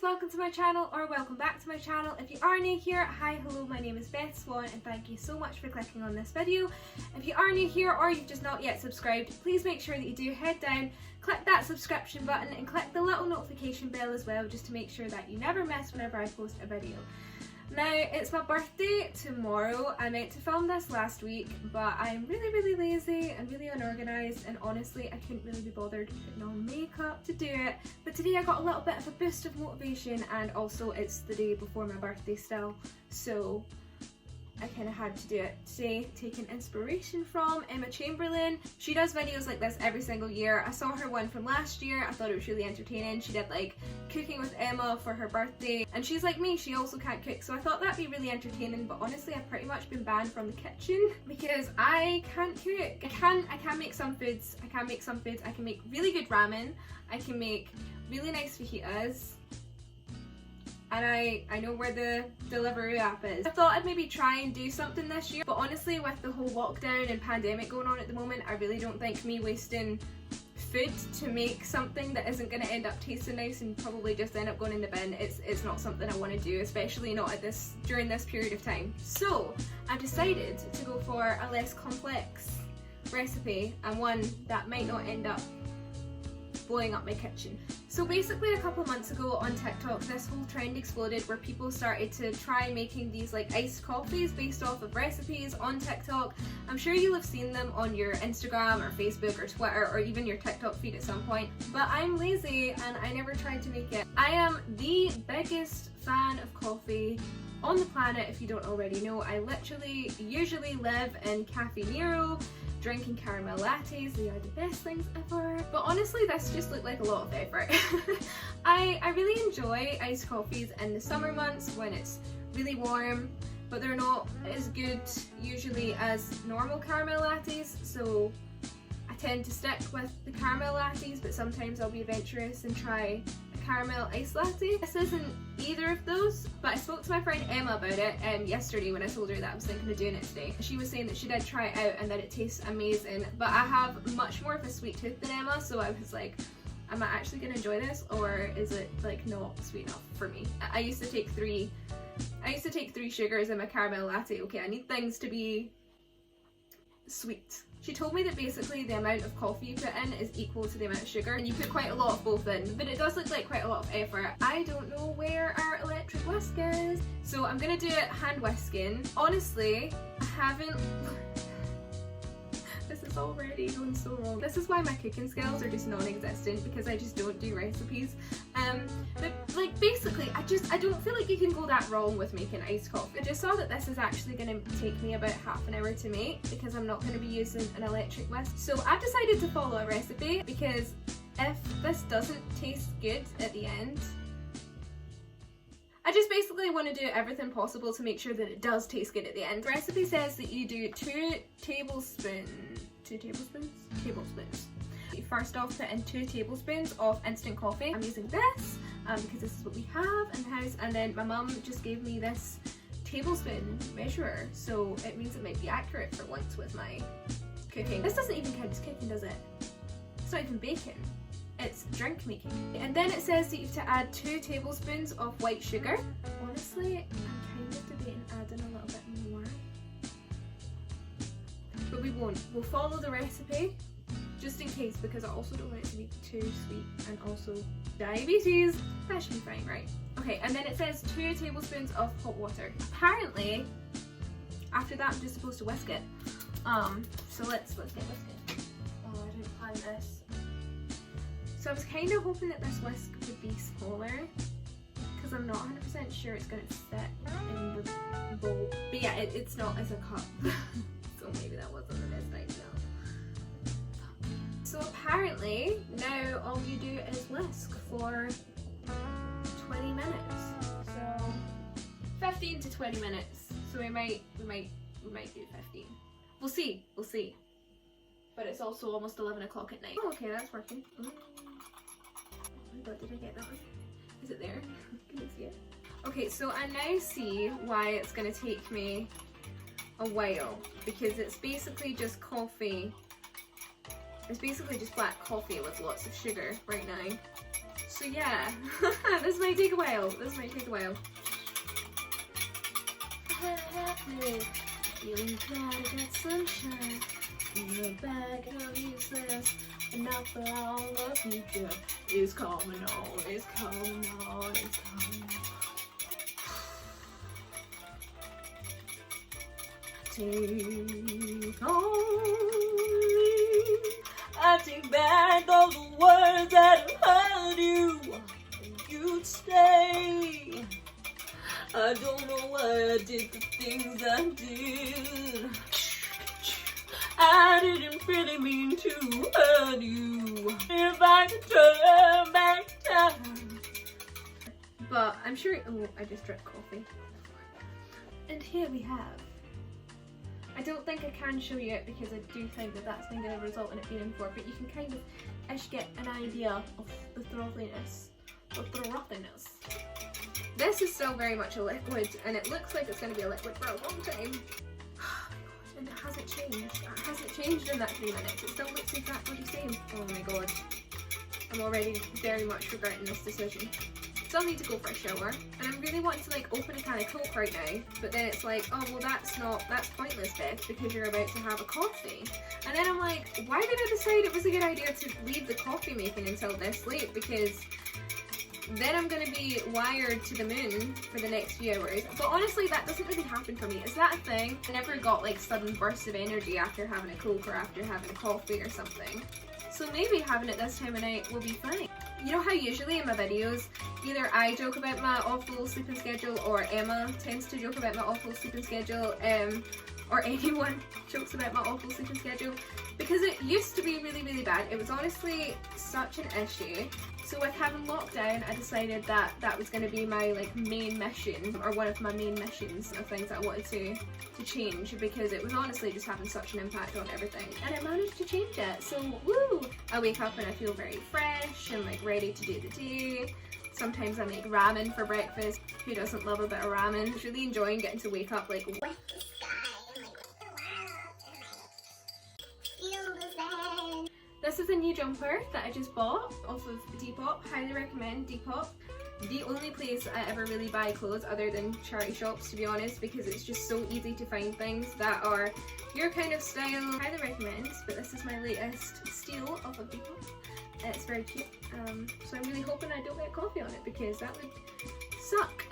welcome to my channel, or welcome back to my channel. If you are new here, hi, hello, my name is Beth, Swan, and thank you so much for clicking on this video. If you are new here or you've just not yet subscribed, please make sure that you do head down, click that subscription button and click the little notification bell as well, just to make sure that you never miss whenever I post a video. Now, it's my birthday tomorrow. I meant to film this last week, but I'm really lazy and really unorganised, and honestly I couldn't really be bothered putting on makeup to do it. But today I got a little bit of a boost of motivation, and also it's the day before my birthday still, so I kind of had to do it today, taking inspiration from Emma Chamberlain. She does videos like this every single year. I saw her one from last year, I thought it was really entertaining. She did like cooking with Emma for her birthday, and she's like me, she also can't cook, so I thought that'd be really entertaining. But honestly, I've pretty much been banned from the kitchen because I can't cook. I can make some foods, I can make really good ramen, I can make really nice fajitas, and I know where the Deliveroo app is. I thought I'd maybe try and do something this year, but honestly with the whole lockdown and pandemic going on at the moment, I really don't think me wasting food to make something that isn't going to end up tasting nice and probably just end up going in the bin, it's not something I want to do, especially not at during this period of time. So I've decided to go for a less complex recipe, and one that might not end up blowing up my kitchen. So basically a couple months ago on TikTok, this whole trend exploded where people started to try making these like iced coffees based off of recipes on TikTok. I'm sure you'll have seen them on your Instagram or Facebook or Twitter or even your TikTok feed at some point, but I'm lazy and I never tried to make it. I am the biggest fan of coffee on the planet, if you don't already know. I literally usually live in Cafe Nero, drinking caramel lattes. They are the best things ever. But honestly, this just looked like a lot of effort. I really enjoy iced coffees in the summer months when it's really warm, but they're not as good usually as normal caramel lattes, so I tend to stick with the caramel lattes, but sometimes I'll be adventurous and try a caramel iced latte. This isn't either of those, but I spoke to my friend Emma about it yesterday when I told her that I was thinking of doing it today. She was saying that she did try it out and that it tastes amazing, but I have much more of a sweet tooth than Emma, so I was like, am I actually gonna enjoy this, or is it like not sweet enough for me? I used to take three sugars in my caramel latte. Okay, I need things to be sweet. She told me that basically the amount of coffee you put in is equal to the amount of sugar, and you put quite a lot of both in, but it does look like quite a lot of effort. I don't know where our electric whisk is, so I'm gonna do it hand whisking. Honestly, I haven't... This is already going so wrong. This is why my cooking skills are just non-existent, because I just don't do recipes. But like basically, I don't feel like you can go that wrong with making iced coffee. I just saw that this is actually going to take me about half an hour to make because I'm not going to be using an electric whisk. So I've decided to follow a recipe, because if this doesn't taste good at the end, I just basically want to do everything possible to make sure that it does taste good at the end. The recipe says that you do 2 tablespoons. You first off put in 2 tablespoons of instant coffee. I'm using this because this is what we have in the house, and then my mum just gave me this tablespoon measurer, so it means it might be accurate for once with my cooking. This doesn't even count as cooking, does it? It's not even baking. It's drink making. And then it says that you have to add 2 tablespoons of white sugar. Honestly, I'm kind of debating adding a little bit more, but we won't. We'll follow the recipe just in case, because I also don't want it to be too sweet and also diabetes. That should be fine, right? Okay, and then it says 2 tablespoons of hot water. Apparently, after that I'm just supposed to whisk it. So let's get whisked. Oh, I didn't plan this. So I was kind of hoping that this whisk would be smaller, because I'm not 100% sure it's going to fit in the bowl. But yeah, it's not as a cup. So maybe that wasn't the best idea. So apparently now all you do is whisk for 20 minutes. So 15 to 20 minutes. So we might do 15. We'll see. But it's also almost 11 o'clock at night. Oh, okay, that's working. Oh my god, did I get that one? Is it there? Can you see it? Okay, so I now see why it's gonna take me a while, because it's basically just coffee. It's basically just black coffee with lots of sugar right now. So yeah, this might take a while. This might take a while. Feeling glad I got sunshine in the bag of useless, and not for long the future is coming on, it's coming on, it's coming on. Take on me. I take back all the words that hurt you. You'd stay. I don't know why I did the things I did. I didn't really mean to hurt you. If I could turn back time. But I'm sure. Oh, I just drank coffee. And here we have. I don't think I can show you it because I do think that that's going to result in it being in 4, but you can kind of ish get an idea of the frothiness. This is still very much a liquid, and it looks like it's going to be a liquid for a long time. And it hasn't changed. It hasn't changed in that 3 minutes. It still looks exactly the same. Oh my god. I'm already very much regretting this decision. Still need to go for a shower, and I'm really wanting to like open a can of Coke right now, but then it's like, oh well, that's pointless, Beth, because you're about to have a coffee. And then I'm like, why did I decide it was a good idea to leave the coffee making until this late? Because then I'm going to be wired to the moon for the next few hours. But honestly, that doesn't really happen for me. Is that a thing? I never got like sudden bursts of energy after having a Coke or after having a coffee or something. So maybe having it this time of night will be fine. You know how usually in my videos, either I joke about my awful sleeping schedule or Emma tends to joke about my awful sleeping schedule, or anyone jokes about my awful sleeping schedule, because it used to be really, really bad. It was honestly such an issue. So with having lockdown, I decided that that was going to be my like main mission, or one of my main missions of things that I wanted to change, because it was honestly just having such an impact on everything, and I managed to change it. So woo! I wake up and I feel very fresh and like ready to do the day. Sometimes I make ramen for breakfast. Who doesn't love a bit of ramen? I'm really enjoying getting to wake up like with the sky. This is a new jumper that I just bought off of Depop. Highly recommend Depop. The only place I ever really buy clothes other than charity shops, to be honest, because it's just so easy to find things that are your kind of style. Highly recommend, but this is my latest steal off of Depop. It's very cute, so I'm really hoping I don't get coffee on it because that would suck.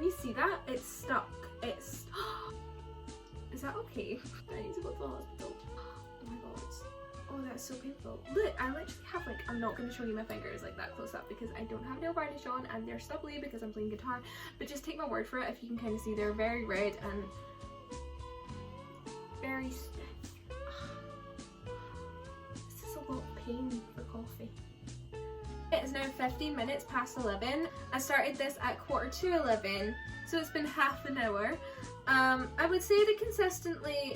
You see that? It's stuck. It's... Is that okay? I need to go to the hospital. Oh my god. Oh, that's so painful. Look, I literally have like, I'm not going to show you my fingers like that close up because I don't have nail varnish on and they're stubbly because I'm playing guitar, but just take my word for it, if you can kind of see, they're very red and very stiff. This is a lot of pain for coffee. It is now 15 minutes past 11. I started this at 11:15, so it's been half an hour. I would say the consistently,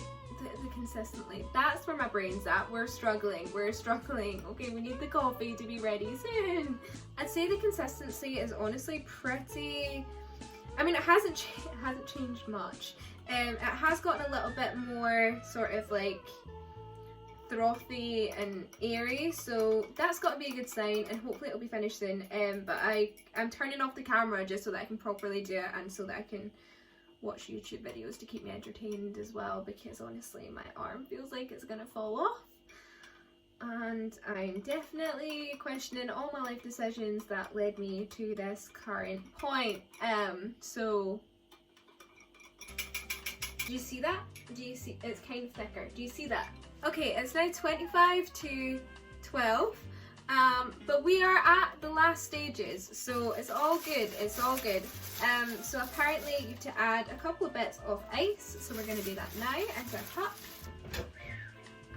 that's where my brain's at. We're struggling. Okay, we need the coffee to be ready soon. I'd say the consistency is honestly pretty, I mean, it hasn't changed much. It has gotten a little bit more sort of like frothy and airy, so that's got to be a good sign, and hopefully it'll be finished soon. But I'm turning off the camera just so that I can properly do it and so that I can watch YouTube videos to keep me entertained as well, because honestly my arm feels like it's gonna fall off and I'm definitely questioning all my life decisions that led me to this current point. So do you see that? Do you see? It's kind of thicker. Do you see that? Okay, it's now 25 to 12. But we are at the last stages, so it's all good, so apparently you have to add a couple of bits of ice, so we're going to do that now into a cup.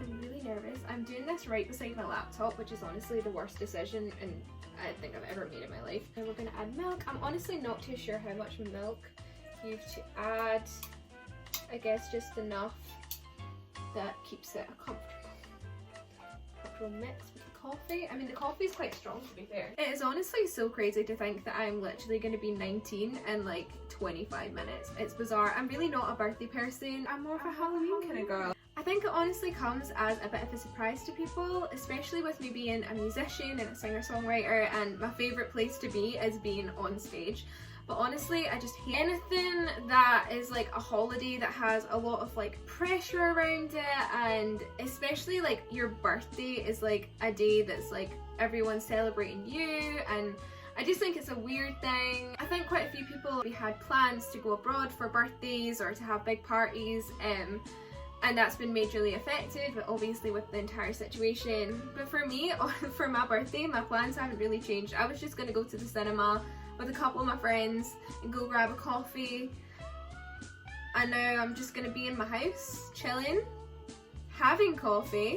I'm really nervous. I'm doing this right beside my laptop, which is honestly the worst decision I think I've ever made in my life. And we're going to add milk. I'm honestly not too sure how much milk you have to add. I guess just enough that keeps it a comfortable mix with the coffee. I mean, the coffee is quite strong, to be fair. It is honestly so crazy to think that I'm literally going to be 19 in like 25 minutes. It's bizarre. I'm really not a birthday person. I'm more of a Halloween kind of girl. I think it honestly comes as a bit of a surprise to people, especially with me being a musician and a singer-songwriter, and my favourite place to be is being on stage. But honestly, I just hate anything that is like a holiday that has a lot of like pressure around it, and especially like your birthday is like a day that's like everyone's celebrating you, and I just think it's a weird thing. I think quite a few people, we had plans to go abroad for birthdays or to have big parties, and that's been majorly affected, but obviously with the entire situation. But for me, for my birthday, my plans haven't really changed. I was just going to go to the cinema with a couple of my friends and go grab a coffee, and now I'm just going to be in my house, chilling, having coffee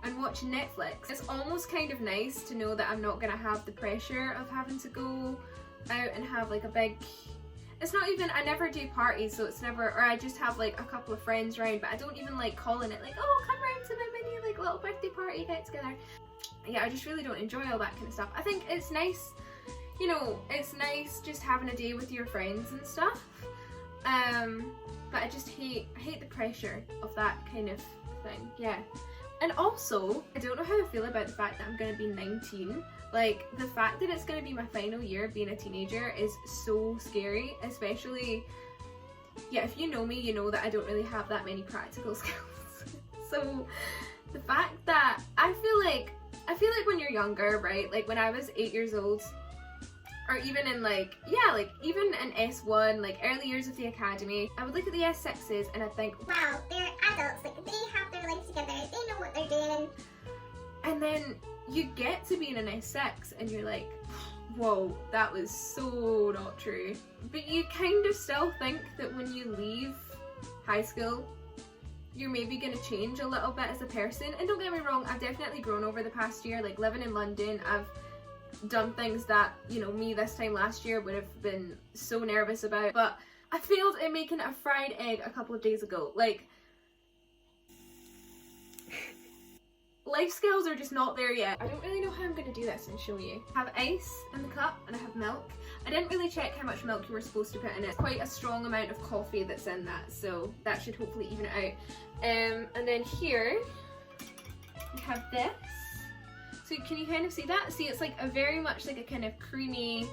and watching Netflix. It's almost kind of nice to know that I'm not going to have the pressure of having to go out and have like a big... It's not even, I never do parties, so it's never, or I just have like a couple of friends around, but I don't even like calling it like, oh, come round to my mini like little birthday party, get together. Yeah, I just really don't enjoy all that kind of stuff. I think it's nice, you know, it's nice just having a day with your friends and stuff, but I just hate the pressure of that kind of thing, yeah. And also, I don't know how I feel about the fact that I'm going to be 19. Like, the fact that it's going to be my final year being a teenager is so scary, especially, yeah, if you know me, you know that I don't really have that many practical skills. So, the fact that I feel like when you're younger, right, like when I was 8 years old, or even in like, yeah, like even in S1, like early years of the academy, I would look at the S6s and I'd think, wow, they're adults, like they have their lives together, they know what they're doing. And then you get to be in an S6 and you're like, whoa, that was so not true. But you kind of still think that when you leave high school, you're maybe going to change a little bit as a person. And don't get me wrong, I've definitely grown over the past year. Like living in London, I've done things that, you know, me this time last year would have been so nervous about. But I failed at making a fried egg a couple of days ago. Like, life skills are just not there yet. I don't really know how I'm going to do this and show you. I have ice in the cup and I have milk. I didn't really check how much milk you were supposed to put in it. It's quite a strong amount of coffee that's in that, so that should hopefully even it out. And then here we have this. So can you kind of see that? See, it's like a very much like a kind of creamy...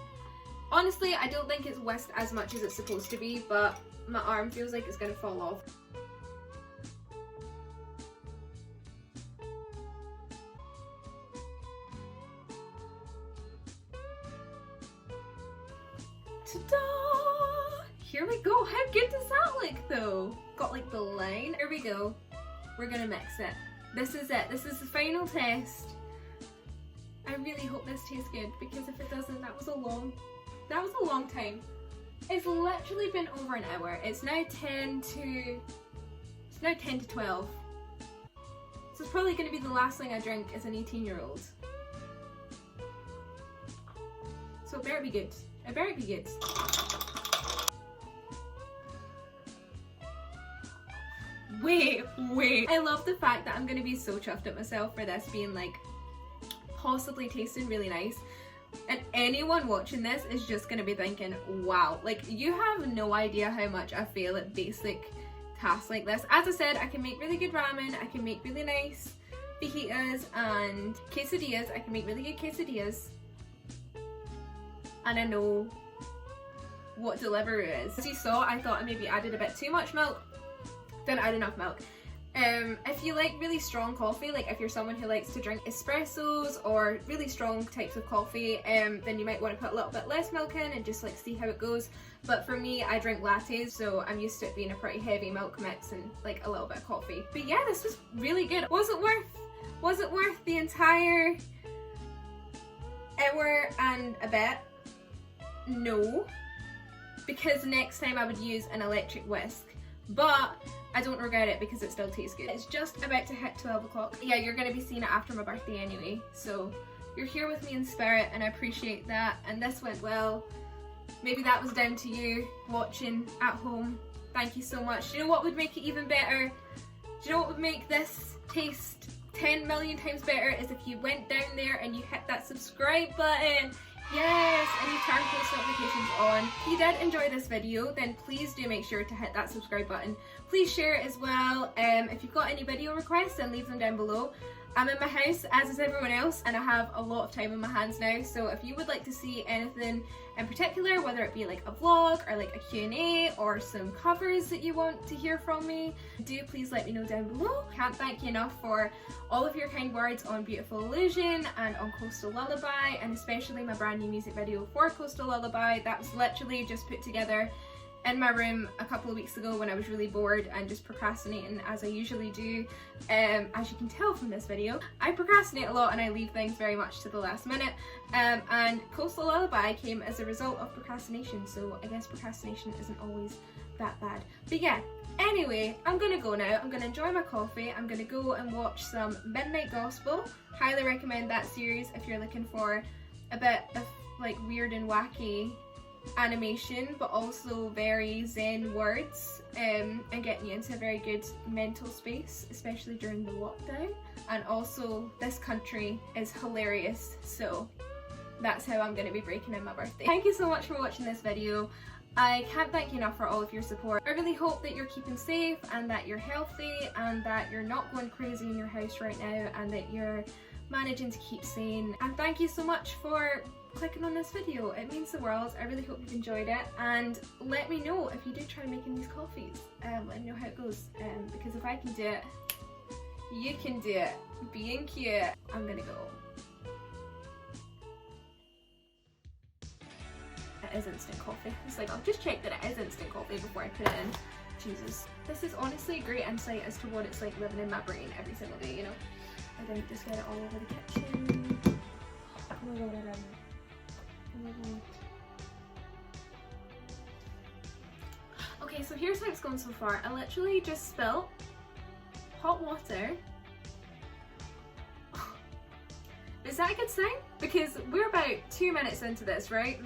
Honestly, I don't think it's whisked as much as it's supposed to be, but my arm feels like it's going to fall off. Ta-da! Here we go. How good does that look though? Got like the line. Here we go. We're gonna mix it. This is it. This is the final test. I really hope this tastes good, because if it doesn't, that was a long time. It's literally been over an hour. It's now 10 to 12. So it's probably gonna be the last thing I drink as an 18-year-old. So it better be good. It better be good. Wait. I love the fact that I'm gonna be so chuffed at myself for this being like possibly tasting really nice. And anyone watching this is just gonna be thinking, wow, like you have no idea how much I fail at basic tasks like this. As I said, I can make really good ramen, I can make really nice fajitas and quesadillas. I can make really good quesadillas. And I know what Deliveroo is. As you saw, I thought I maybe added a bit too much milk. Didn't add enough milk. If you like really strong coffee, like if you're someone who likes to drink espressos or really strong types of coffee, then you might want to put a little bit less milk in and just like see how it goes. But for me, I drink lattes, so I'm used to it being a pretty heavy milk mix and like a little bit of coffee. But yeah, this was really good. Was it worth the entire hour and a bit? No, because next time I would use an electric whisk, but I don't regret it because it still tastes good. It's just about to hit 12 o'clock. Yeah, you're going to be seeing it after my birthday anyway, so you're here with me in spirit and I appreciate that. And this went well. Maybe that was down to you watching at home. Thank you so much. Do you know what would make it even better? Do you know what would make this taste 10 million times better? Is if you went down there and you hit that subscribe button. Yes, and you turn post notifications on. If you did enjoy this video, then please do make sure to hit that subscribe button. Please share it as well. If you've got any video requests, then leave them down below. I'm in my house, as is everyone else, and I have a lot of time on my hands now, so if you would like to see anything in particular, whether it be like a vlog or like a Q&A or some covers that you want to hear from me, do please let me know down below. Can't thank you enough for all of your kind words on Beautiful Illusion and on Coastal Lullaby, and especially my brand new music video for Coastal Lullaby. That was literally just put together in my room a couple of weeks ago when I was really bored and just procrastinating, as I usually do. As you can tell from this video, I procrastinate a lot and I leave things very much to the last minute, and Coastal Lullaby came as a result of procrastination, so I guess procrastination isn't always that bad. But yeah, anyway, I'm gonna go now. I'm gonna enjoy my coffee. I'm gonna go and watch some Midnight Gospel. Highly recommend that series if you're looking for a bit of like weird and wacky animation, but also very zen words, and getting you into a very good mental space, especially during the lockdown. And also, this country is hilarious, so that's how I'm going to be breaking in my birthday. Thank you so much for watching this video. I can't thank you enough for all of your support. I really hope that you're keeping safe and that you're healthy and that you're not going crazy in your house right now and that you're managing to keep sane. And thank you so much for clicking on this video. It means the world. I really hope you've enjoyed it, and let me know if you do try making these coffees. Let me know how it goes, because if I can do it, you can do it. Being cute. I'm gonna go. It is instant coffee. It's like, I'll just check that it is instant coffee before I put it in. Jesus. This is honestly a great insight as to what it's like living in my brain every single day, you know? I didn't just get it all over the kitchen. Oh my god, I didn't. Okay, so here's how it's gone so far. I literally just spilt hot water. Is that a good sign? Because we're about 2 minutes into this, right?